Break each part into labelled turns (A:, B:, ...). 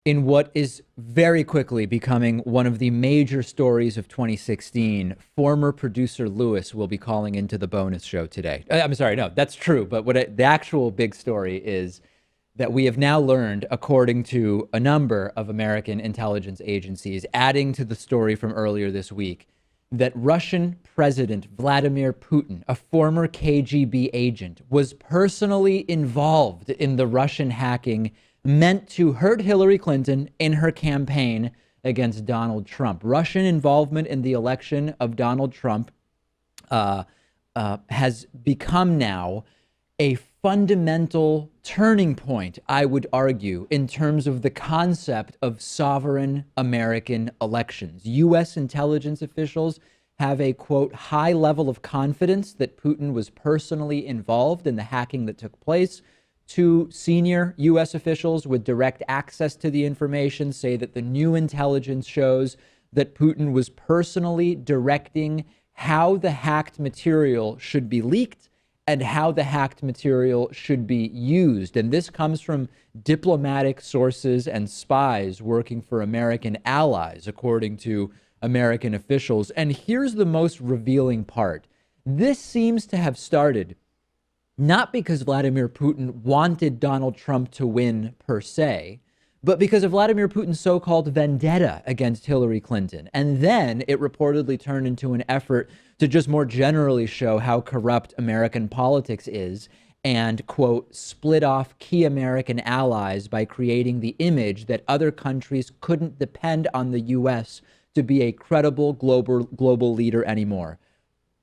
A: In what is very quickly becoming one of the major stories of 2016, former producer Lewis will be calling into the bonus show today. I'm sorry, no, that's true. But the actual big story is that we have now learned, according to a number of American intelligence agencies, adding to the story from earlier this week, that Russian President Vladimir Putin, a former KGB agent, was personally involved in the Russian hacking meant to hurt Hillary Clinton in her campaign against Donald Trump. Russian involvement in the election of Donald Trump has become now a fundamental turning point, I would argue, in terms of the concept of sovereign American elections. U.S. intelligence officials have a, quote, high level of confidence that Putin was personally involved in the hacking that took place. Two senior U.S. officials with direct access to the information say that the new intelligence shows that Putin was personally directing how the hacked material should be leaked and how the hacked material should be used. And this comes from diplomatic sources and spies working for American allies, according to American officials. And here's the most revealing part. This seems to have started not because Vladimir Putin wanted Donald Trump to win per se, but because of Vladimir Putin's so-called vendetta against Hillary Clinton. And then it reportedly turned into an effort to just more generally show how corrupt American politics is and, quote, split off key American allies by creating the image that other countries couldn't depend on the U.S. to be a credible global leader anymore.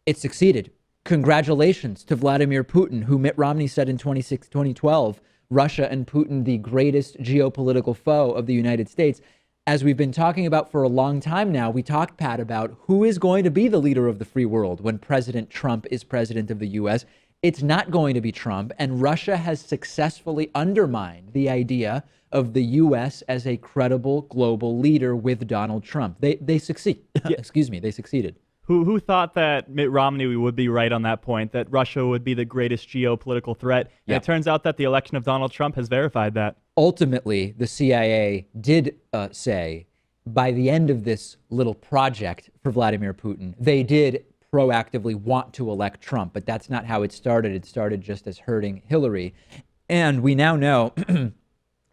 A: It succeeded. Congratulations to Vladimir Putin, who Mitt Romney said in 2012, Russia and Putin, the greatest geopolitical foe of the United States. As we've been talking about for a long time now, we talked, Pat, about who is going to be the leader of the free world when President Trump is president of the U.S. It's not going to be Trump, and Russia has successfully undermined the idea of the U.S. as a credible global leader with Donald Trump. They succeed.
B: Yeah.
A: Excuse me, they succeeded.
B: Who thought that Mitt Romney would be right on that point, that Russia would be the greatest geopolitical threat? And It turns out that the election of Donald Trump has verified that.
A: Ultimately, the CIA did say by the end of this little project for Vladimir Putin, they did proactively want to elect Trump, but that's not how it started. It started just as hurting Hillary. And we now know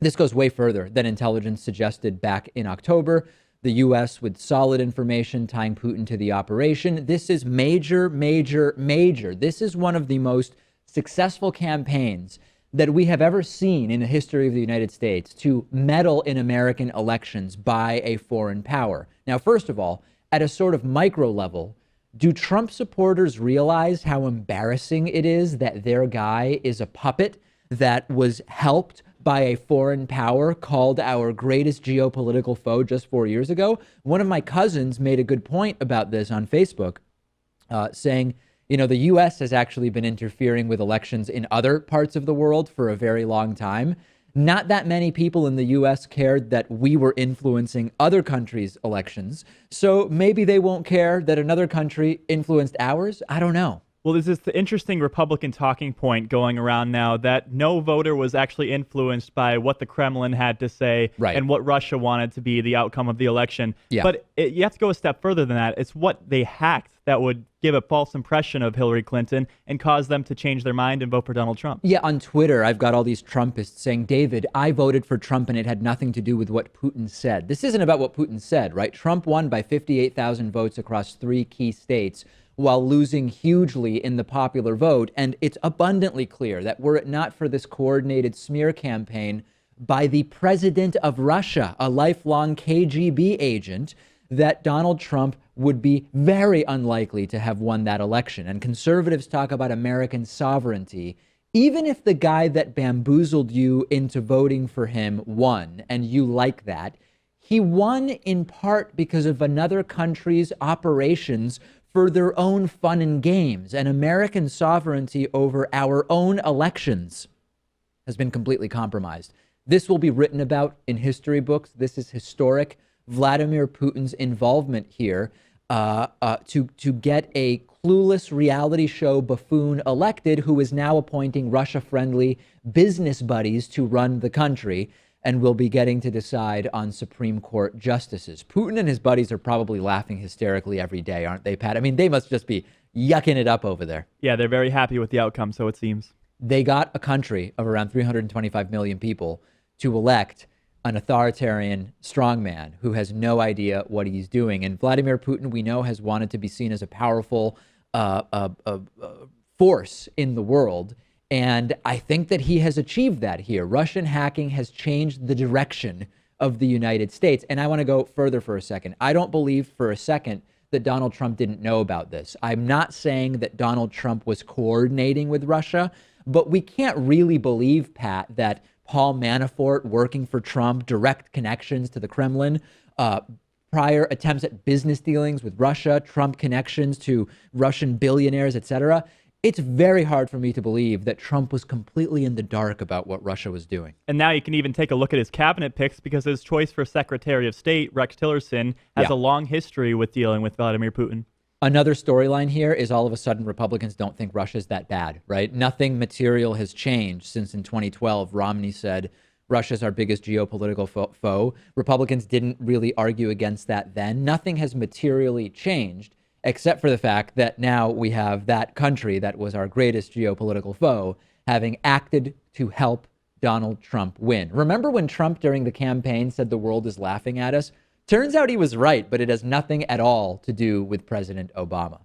A: this goes way further than intelligence suggested back in October. The U.S. with solid information tying Putin to the operation. This is major. This is one of the most successful campaigns that we have ever seen in the history of the United States to meddle in American elections by a foreign power. Now, first of all, at a sort of micro level, do Trump supporters realize how embarrassing it is that their guy is a puppet that was helped by a foreign power called our greatest geopolitical foe just 4 years ago? One of my cousins made a good point about this on Facebook, saying, you know, the U.S. has actually been interfering with elections in other parts of the world for a very long time. Not that many people in the U.S. cared that we were influencing other countries' elections. So maybe they won't care that another country influenced ours. I don't know.
B: Well, there's this interesting Republican talking point going around now that no voter was actually influenced by what the Kremlin had to say and what Russia wanted to be the outcome of the election.
A: Yeah.
B: But you have to go a step further than that. It's what they hacked that would give a false impression of Hillary Clinton and cause them to change their mind and vote for Donald Trump.
A: Yeah, on Twitter, I've got all these Trumpists saying, David, I voted for Trump and it had nothing to do with what Putin said. This isn't about what Putin said, right? Trump won by 58,000 votes across 3 key states, while losing hugely in the popular vote. And it's abundantly clear that were it not for this coordinated smear campaign by the president of Russia, a lifelong KGB agent, that Donald Trump would be very unlikely to have won that election. And conservatives talk about American sovereignty. Even if the guy that bamboozled you into voting for him won, and you like that, he won in part because of another country's operations for their own fun and games, and American sovereignty over our own elections has been completely compromised. This will be written about in history books. This is historic. Vladimir Putin's involvement here to get a clueless reality show buffoon elected who is now appointing Russia-friendly business buddies to run the country. and will be getting to decide on Supreme Court justices. Putin and his buddies are probably laughing hysterically every day, aren't they, Pat? I mean, they must just be yucking it up over there.
B: Yeah, they're very happy with the outcome, so it seems.
A: They got a country of around 325 million people to elect an authoritarian strongman who has no idea what he's doing. And Vladimir Putin, we know, has wanted to be seen as a powerful force in the world. And I think that he has achieved that here. Russian hacking has changed the direction of the United States. And I want to go further for a second. I don't believe for a second that Donald Trump didn't know about this. I'm not saying that Donald Trump was coordinating with Russia, but we can't really believe, Pat, that Paul Manafort working for Trump, direct connections to the Kremlin, prior attempts at business dealings with Russia, Trump connections to Russian billionaires, etc. It's very hard for me to believe that Trump was completely in the dark about what Russia was doing.
B: And now you can even take a look at his cabinet picks, because his choice for Secretary of State, Rex Tillerson, has a long history with dealing with Vladimir Putin.
A: Another storyline here is all of a sudden Republicans don't think Russia's that bad, right? Nothing material has changed since in 2012, Romney said, Russia's our biggest geopolitical foe. Republicans didn't really argue against that then. Nothing has materially changed, except for the fact that now we have that country that was our greatest geopolitical foe having acted to help Donald Trump win. Remember when Trump during the campaign said the world is laughing at us? Turns out he was right, but it has nothing at all to do with President Obama.